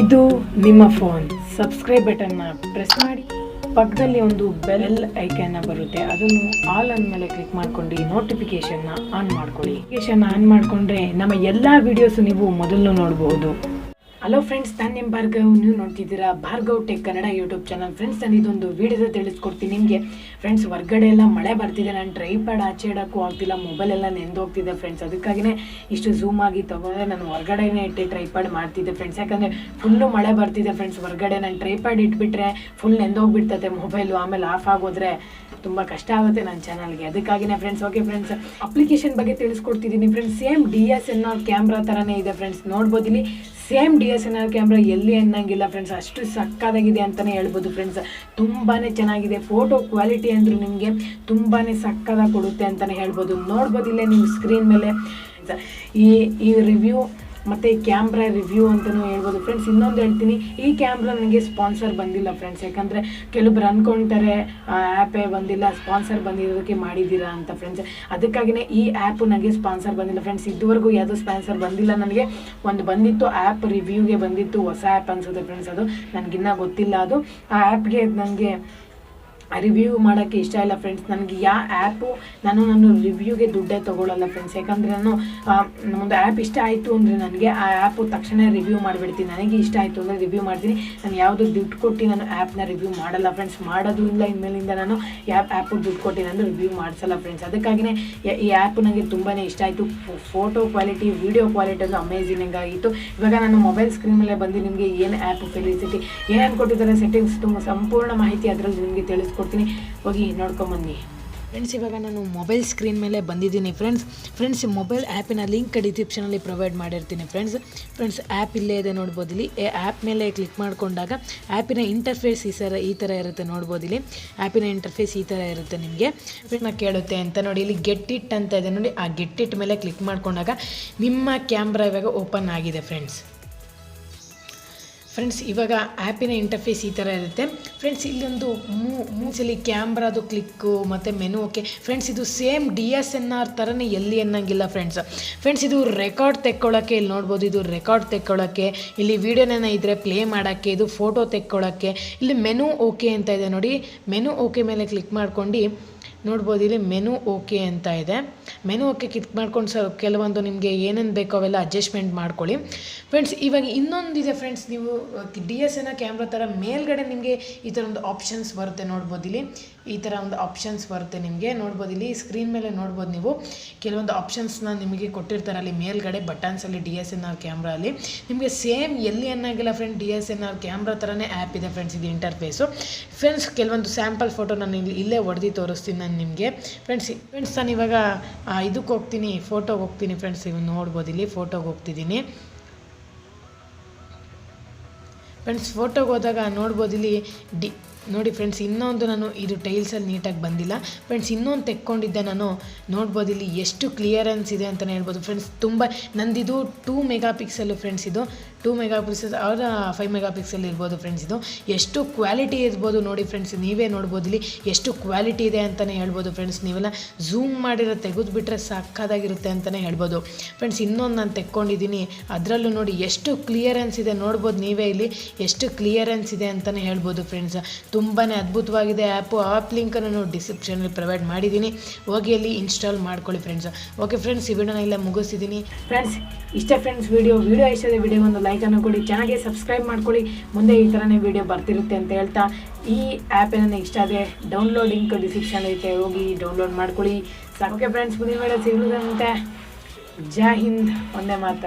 ಇದು ನಿಮ್ಮ phone subscribe ಬಟನ್ನ ಪ್ರೆಸ್ ಮಾಡಿ, ಪಕ್ಕದಲ್ಲಿ ಒಂದು ಬೆಲ್ ಐಕಾನ್ ಬರುತ್ತೆ, ಅದನ್ನು ಆಲ್ ಅಂದಮೇಲೆ ಕ್ಲಿಕ್ ಮಾಡ್ಕೊಂಡು ನೋಟಿಫಿಕೇಶನ್ನ ಆನ್ ಮಾಡ್ಕೊಳ್ಳಿ. ನೋಟಿಫಿಕೇಶನ್ ಆನ್ ಮಾಡಿಕೊಂಡ್ರೆ ನಮ್ಮ ಎಲ್ಲ ವಿಡಿಯೋಸ್ ನೀವು ಮೊದಲು ನೋಡಬಹುದು. ಹಲೋ ಫ್ರೆಂಡ್ಸ್, ನಾನು ನಿಮ್ಮ ಭಾರ್ಗವ್, ನೀವು ನೋಡ್ತಿದ್ದೀರಾ Bhargav tech Kannada YouTube channel. Friends, ನಾನು ಇದೊಂದು ವಿಡಿಯೋದ ತಿಳಿಸ್ಕೊಡ್ತೀನಿ ನಿಮಗೆ. ಫ್ರೆಂಡ್ಸ್, ಹೊರಗಡೆ ಎಲ್ಲ ಮಳೆ ಬರ್ತಿದೆ, ನಾನು ಟ್ರೈಪ್ಯಾಡ್ ಆಚೆ ಇಡೋಕ್ಕೂ ಆಗ್ತಿಲ್ಲ, ಮೊಬೈಲೆಲ್ಲ ನೆಂದೋಗ್ತಿದೆ ಫ್ರೆಂಡ್ಸ್. ಅದಕ್ಕಾಗಿಯೇ ಇಷ್ಟು ಝೂಮ್ ಆಗಿ ತೊಗೊಂಡ್ರೆ ನಾನು ಹೊರಗಡೆನೇ ಇಟ್ಟು ಟ್ರೈಪ್ಯಾಡ್ ಮಾಡ್ತಿದ್ದೆ ಫ್ರೆಂಡ್ಸ್. ಯಾಕಂದರೆ ಫುಲ್ಲು ಮಳೆ ಬರ್ತಿದೆ ಫ್ರೆಂಡ್ಸ್. ಹೊರಗಡೆ ನಾನು ಟ್ರೈಪ್ಯಾಡ್ ಇಟ್ಬಿಟ್ರೆ ಫುಲ್ ನೆಂದೋಗ್ಬಿಡ್ತದೆ ಮೊಬೈಲು, ಆಮೇಲೆ ಆಫ್ ಆಗೋದ್ರೆ ತುಂಬ ಕಷ್ಟ ಆಗುತ್ತೆ ನನ್ನ ಚಾನಲ್ಗೆ. ಅದಕ್ಕಾಗಿಯೇ ಫ್ರೆಂಡ್ಸ್, ಓಕೆ ಫ್ರೆಂಡ್ಸ್, ಅಪ್ಲಿಕೇಶನ್ ಬಗ್ಗೆ ತಿಳಿಸ್ಕೊಡ್ತಿದ್ದೀನಿ ಫ್ರೆಂಡ್ಸ್. ಸೇಮ್ DSLR ಕ್ಯಾಮ್ರಾ ಥರನೇ ಇದೆ ಫ್ರೆಂಡ್ಸ್. ನೋಡ್ಬೋದು ಇಲ್ಲಿ ಸೇಮ್ DSLR ಕ್ಯಾಮ್ರಾ ಎಲ್ಲಿ ಅನ್ನಂಗಿಲ್ಲ ಫ್ರೆಂಡ್ಸ್, ಅಷ್ಟು ಸಕ್ಕತ್ತಾಗಿದೆ ಅಂತಲೇ ಹೇಳ್ಬೋದು ಫ್ರೆಂಡ್ಸ್. ತುಂಬಾ ಚೆನ್ನಾಗಿದೆ. ಫೋಟೋ ಕ್ವಾಲಿಟಿ ಅಂದರೂ ನಿಮಗೆ ತುಂಬಾ ಸಕ್ಕತ್ತಾಗಿ ಕೊಡುತ್ತೆ ಅಂತಲೇ ಹೇಳ್ಬೋದು. ನೋಡ್ಬೋದು ಇಲ್ಲೇ ನೀವು ಸ್ಕ್ರೀನ್ ಮೇಲೆ ಈ ರಿವ್ಯೂ ಮತ್ತು ಕ್ಯಾಮ್ರಾ ರಿವ್ಯೂ ಅಂತಲೂ ಹೇಳ್ಬೋದು ಫ್ರೆಂಡ್ಸ್. ಇನ್ನೊಂದು ಹೇಳ್ತೀನಿ, ಈ ಕ್ಯಾಮ್ರಾ ನನಗೆ ಸ್ಪಾನ್ಸರ್ ಬಂದಿಲ್ಲ ಫ್ರೆಂಡ್ಸ್. ಯಾಕಂದರೆ ಕೆಲವೊಬ್ರು ಅಂದ್ಕೊಳ್ತಾರೆ ಆ್ಯಪೇ ಬಂದಿಲ್ಲ, ಸ್ಪಾನ್ಸರ್ ಬಂದಿರೋದಕ್ಕೆ ಮಾಡಿದ್ದೀರಾ ಅಂತ ಫ್ರೆಂಡ್ಸ್. ಅದಕ್ಕಾಗಿಯೇ ಈ ಆ್ಯಪು ನನಗೆ ಸ್ಪಾನ್ಸರ್ ಬಂದಿಲ್ಲ ಫ್ರೆಂಡ್ಸ್. ಇದುವರೆಗೂ ಯಾವುದೂ ಸ್ಪಾನ್ಸರ್ ಬಂದಿಲ್ಲ ನನಗೆ. ಒಂದು ಬಂದಿತ್ತು ಆ್ಯಪ್ ರಿವ್ಯೂಗೆ ಬಂದಿತ್ತು, ಹೊಸ ಆ್ಯಪ್ ಅನಿಸುತ್ತೆ ಫ್ರೆಂಡ್ಸ್. ಅದು ನನಗಿನ್ನೂ ಗೊತ್ತಿಲ್ಲ. ಅದು ಆ ಆ್ಯಪ್ಗೆ ನನಗೆ ರಿವ್ಯೂ ಮಾಡೋಕ್ಕೆ ಇಷ್ಟ ಇಲ್ಲ ಫ್ರೆಂಡ್ಸ್. ನನಗೆ ಯಾವ ಆ್ಯಪು ನಾನು ರಿವ್ಯೂಗೆ ದುಡ್ಡೇ ತೊಗೊಳ್ಳಲ್ಲ ಫ್ರೆಂಡ್ಸ್. ಯಾಕಂದರೆ ನಾನು ಒಂದು ಆ್ಯಪ್ ಇಷ್ಟ ಆಯಿತು ಅಂದರೆ ನನಗೆ ಆ ಆ್ಯಪು ತಕ್ಷಣ ರಿವ್ಯೂ ಮಾಡಿಬಿಡ್ತೀನಿ. ನನಗೆ ಇಷ್ಟ ಆಯಿತು ಅಂದರೆ ರಿವ್ಯೂ ಮಾಡ್ತೀನಿ. ನಾನು ಯಾವುದೂ ದುಡ್ಡು ಕೊಟ್ಟು ನಾನು ಆ್ಯಪ್ನ ರಿವ್ಯೂ ಮಾಡಲ್ಲ ಫ್ರೆಂಡ್ಸ್. ಮಾಡೋದು ಇಲ್ಲ, ಇನ್ಮೇಲಿಂದ ನಾನು ಯಾವ ಆ್ಯಪು ದುಡ್ಡು ಕೊಟ್ಟು ನಾನು ರಿವ್ಯೂ ಮಾಡಿಸಲ್ಲ ಫ್ರೆಂಡ್ಸ್. ಅದಕ್ಕಾಗಿಯೇ ಈ ಆ್ಯಪು ನನಗೆ ತುಂಬಾ ಇಷ್ಟ ಆಯಿತು. ಫೋಟೋ ಕ್ವಾಲಿಟಿ, ವೀಡಿಯೋ ಕ್ವಾಲಿಟಿ ಅದು ಅಮೇಝಿಂಗ್ ಆಗಿತ್ತು. ಇವಾಗ ನಾನು ಮೊಬೈಲ್ ಸ್ಕ್ರೀನ್ ಮೇಲೆ ಬಂದು ನಿಮಗೆ ಏನು ಆ್ಯಪ್ ಫೆಲಿಸಿಟಿ ಏನೇನು ಕೊಟ್ಟಿದ್ದಾರೆ ಸೆಟ್ಟಿಂಗ್ಸ್, ತುಂಬ ಸಂಪೂರ್ಣ ಮಾಹಿತಿ ಅದರಲ್ಲಿ ನಿಮಗೆ ತಿಳಿಸ್ಕೊಡ್ತೀನಿ. ಹೋಗಿ ನೋಡ್ಕೊಂಬನ್ನಿ ಫ್ರೆಂಡ್ಸ್. ಇವಾಗ ನಾನು ಮೊಬೈಲ್ ಸ್ಕ್ರೀನ್ ಮೇಲೆ ಬಂದಿದ್ದೀನಿ ಫ್ರೆಂಡ್ಸ್. ಮೊಬೈಲ್ ಆ್ಯಪಿನ ಲಿಂಕ್ ಡಿಸ್ಕ್ರಿಪ್ಷನಲ್ಲಿ ಪ್ರೊವೈಡ್ ಮಾಡಿರ್ತೀನಿ ಫ್ರೆಂಡ್ಸ್. ಆ್ಯಪ್ ಇಲ್ಲೇ ಇದೆ, ನೋಡ್ಬೋದು ಇಲ್ಲಿ. ಆ್ಯಪ್ ಮೇಲೆ ಕ್ಲಿಕ್ ಮಾಡಿಕೊಂಡಾಗ ಆ್ಯಪಿನ ಇಂಟರ್ಫೇಸ್ ಈ ಥರ ಇರುತ್ತೆ, ನೋಡ್ಬೋದು ಇಲ್ಲಿ. ಆ್ಯಪಿನ ಇಂಟರ್ಫೇಸ್ ಈ ಥರ ಇರುತ್ತೆ. ನಿಮಗೆ ಕೇಳುತ್ತೆ ಅಂತ ನೋಡಿ, ಇಲ್ಲಿ ಗೆಟ್ ಇಟ್ ಅಂತ ಇದೆ ನೋಡಿ. ಆ ಗೆಟ್ ಇಟ್ ಮೇಲೆ ಕ್ಲಿಕ್ ಮಾಡಿಕೊಂಡಾಗ ನಿಮ್ಮ ಕ್ಯಾಮ್ರಾ ಇವಾಗ ಓಪನ್ ಆಗಿದೆ ಫ್ರೆಂಡ್ಸ್. ಇವಾಗ ಆ್ಯಪಿನ ಇಂಟರ್ಫೇಸ್ ಈ ಥರ ಇರುತ್ತೆ ಫ್ರೆಂಡ್ಸ್. ಇಲ್ಲೊಂದು ಮೂಸಲಿ ಕ್ಯಾಮ್ರಾದು ಕ್ಲಿಕ್ಕು ಮತ್ತು ಮೆನು. ಓಕೆ ಫ್ರೆಂಡ್ಸ್, ಇದು ಸೇಮ್ DSLR ಥರನೇ ಎಲ್ಲಿ ಅನ್ನಂಗಿಲ್ಲ ಫ್ರೆಂಡ್ಸ್. ಇದು ರೆಕಾರ್ಡ್ ತೆಕ್ಕೊಳ್ಳೋಕ್ಕೆ, ಇಲ್ಲಿ ನೋಡ್ಬೋದು, ಇದು ರೆಕಾರ್ಡ್ ತೆಕ್ಕೊಳ್ಳೋಕ್ಕೆ, ಇಲ್ಲಿ ವೀಡಿಯೋನ ಇದ್ದರೆ ಪ್ಲೇ ಮಾಡೋಕ್ಕೆ, ಇದು ಫೋಟೋ ತೆಕ್ಕೊಳ್ಳೋಕ್ಕೆ. ಇಲ್ಲಿ ಮೆನು ಓಕೆ ಅಂತ ಇದೆ ನೋಡಿ. ಮೆನು ಓಕೆ ಮೇಲೆ ಕ್ಲಿಕ್ ಮಾಡ್ಕೊಂಡು ನೋಡ್ಬೋದು, ಇಲ್ಲಿ ಮೆನು ಓಕೆ ಅಂತ ಇದೆ. ಮೆನು ಓಕೆ ಕ್ಲಿಕ್ ಮಾಡ್ಕೊಂಡು ಕೆಲವೊಂದು ನಿಮಗೆ ಏನೇನು ಬೇಕೋ ಅವೆಲ್ಲ ಅಡ್ಜಸ್ಟ್ಮೆಂಟ್ ಮಾಡ್ಕೊಳ್ಳಿ ಫ್ರೆಂಡ್ಸ್. ಇವಾಗ ಇನ್ನೊಂದಿದೆ ಫ್ರೆಂಡ್ಸ್, ನೀವು DSLR ಕ್ಯಾಮ್ರಾ ಥರ ಮೇಲ್ಗಡೆ ನಿಮಗೆ ಈ ಥರ ಒಂದು ಆಪ್ಷನ್ಸ್ ಬರುತ್ತೆ, ನೋಡ್ಬೋದು ಇಲ್ಲಿ. ಈ ಥರ ಒಂದು ಆಪ್ಷನ್ಸ್ ಬರುತ್ತೆ ನಿಮಗೆ, ನೋಡ್ಬೋದು ಇಲ್ಲಿ ಸ್ಕ್ರೀನ್ ಮೇಲೆ ನೋಡ್ಬೋದು ನೀವು. ಕೆಲವೊಂದು ಆಪ್ಷನ್ಸ್ನ ನಿಮಗೆ ಕೊಟ್ಟಿರ್ತಾರೆ ಅಲ್ಲಿ ಮೇಲ್ಗಡೆ ಬಟನ್ಸಲ್ಲಿ. DSLR ಕ್ಯಾಮ್ರಾ ಅಲ್ಲಿ ನಿಮಗೆ ಸೇಮ್ ಎಲ್ಲಿ ಅನ್ನೋಂಗಿಲ್ಲ DSLR ಕ್ಯಾಮ್ರಾ ಥರನೇ ಆ್ಯಪ್ ಇದೆ ಫ್ರೆಂಡ್ಸ್. ಇದು ಇಂಟರ್ಫೇಸು ಫ್ರೆಂಡ್ಸ್. ಕೆಲವೊಂದು ಸ್ಯಾಂಪಲ್ ಫೋಟೋ ನಾನು ಇಲ್ಲೇ ಹೊಡೆದು ತೋರಿಸ್ತೀನಿ ನಾನು ನಿಮಗೆ ಫ್ರೆಂಡ್ಸ್. ನಾನು ಇವಾಗ ಇದಕ್ಕೆ ಹೋಗ್ತೀನಿ, ಫೋಟೋಗೆ ಹೋಗ್ತೀನಿ ಫ್ರೆಂಡ್ಸ್. ಇವಾಗ ನೋಡ್ಬೋದು ಇಲ್ಲಿ ಫೋಟೋಗೆ ಹೋಗ್ತಿದ್ದೀನಿ ಫ್ರೆಂಡ್ಸ್. ಫೋಟೋಗೆ ಹೋದಾಗ ನೋಡ್ಬೋದು ಇಲ್ಲಿ ನೋಡಿ ಫ್ರೆಂಡ್ಸ್. ಇನ್ನೊಂದು ನಾನು ಇದು ಟೈಲ್ಸಲ್ಲಿ ನೀಟಾಗಿ ಬಂದಿಲ್ಲ ಫ್ರೆಂಡ್ಸ್. ಇನ್ನೊಂದು ತೆಕ್ಕೊಂಡಿದ್ದೆ ನಾನು, ನೋಡ್ಬೋದು ಇಲ್ಲಿ ಎಷ್ಟು ಕ್ಲಿಯರೆನ್ಸ್ ಇದೆ ಅಂತಲೇ ಹೇಳ್ಬೋದು ಫ್ರೆಂಡ್ಸ್. ತುಂಬ ನಂದಿದು 2 ಮೆಗಾಪಿಕ್ಸೆಲ್ ಫ್ರೆಂಡ್ಸ್. ಇದು 2 ಮೆಗಾಪಿಕ್ಸೆಲ್ ಅವರ 5 ಮೆಗಾಪಿಕ್ಸೆಲ್ ಇರ್ಬೋದು ಫ್ರೆಂಡ್ಸ್. ಇದು ಎಷ್ಟು ಕ್ವಾಲಿಟಿ ಇರ್ಬೋದು ನೋಡಿ ಫ್ರೆಂಡ್ಸ್. ನೀವೇ ನೋಡ್ಬೋದು ಇಲ್ಲಿ ಎಷ್ಟು ಕ್ವಾಲಿಟಿ ಇದೆ ಅಂತಲೇ ಹೇಳ್ಬೋದು ಫ್ರೆಂಡ್ಸ್. ನೀವೆಲ್ಲ ಝೂಮ್ ಮಾಡಿರೋ ತೆಗೆದುಬಿಟ್ರೆ ಸಾಕಾಗಿರುತ್ತೆ ಅಂತಲೇ ಹೇಳ್ಬೋದು ಫ್ರೆಂಡ್ಸ್. ಇನ್ನೊಂದು ನಾನು ತೆಕ್ಕೊಂಡಿದ್ದೀನಿ, ಅದರಲ್ಲೂ ನೋಡಿ ಎಷ್ಟು ಕ್ಲಿಯರೆನ್ಸ್ ಇದೆ, ನೋಡ್ಬೋದು ನೀವೇ ಇಲ್ಲಿ ಎಷ್ಟು ಕ್ಲಿಯರೆನ್ಸ್ ಇದೆ ಅಂತಲೇ ಹೇಳ್ಬೋದು ಫ್ರೆಂಡ್ಸ್. ತುಂಬಾ ಅದ್ಭುತವಾಗಿದೆ ಆ್ಯಪು. ಆ್ಯಪ್ ಲಿಂಕನ್ನು ನಾನು ಡಿಸ್ಕ್ರಿಪ್ಷನಲ್ಲಿ ಪ್ರೊವೈಡ್ ಮಾಡಿದ್ದೀನಿ, ಹೋಗಿ ಅಲ್ಲಿ ಇನ್ಸ್ಟಾಲ್ ಮಾಡ್ಕೊಳ್ಳಿ ಫ್ರೆಂಡ್ಸ್. ಓಕೆ ಫ್ರೆಂಡ್ಸ್, ಈ ವಿಡಿಯೋನ ಇಲ್ಲ ಮುಗಿಸ್ತಿದ್ದೀನಿ ಫ್ರೆಂಡ್ಸ್. ಇಷ್ಟ ಫ್ರೆಂಡ್ಸ್ ವಿಡಿಯೋ ಇಷ್ಟದ ವಿಡಿಯೋ ಒಂದು ಲೈಕನ್ನು ಕೊಡಿ, ಚೆನ್ನಾಗಿ ಸಬ್ಸ್ಕ್ರೈಬ್ ಮಾಡ್ಕೊಳ್ಳಿ. ಮುಂದೆ ಈ ಥರನೇ ವಿಡಿಯೋ ಬರ್ತಿರುತ್ತೆ ಅಂತ ಹೇಳ್ತಾ, ಈ ಆ್ಯಪ್ ಏನಾರ ಇಷ್ಟ ಆದರೆ ಡೌನ್ಲೋಡ್ ಲಿಂಕ್ ಡಿಸ್ಕ್ರಿಪ್ಷನ್ ಐತೆ, ಹೋಗಿ ಡೌನ್ಲೋಡ್ ಮಾಡ್ಕೊಳ್ಳಿ. ಓಕೆ ಫ್ರೆಂಡ್ಸ್, ಮುಂದಿನ ವಿಡಿಯೋ ಸಿಗೋದಂತೆ. ಜೈ ಹಿಂದ್, ಒಂದೇ ಮಾತನ್ನು.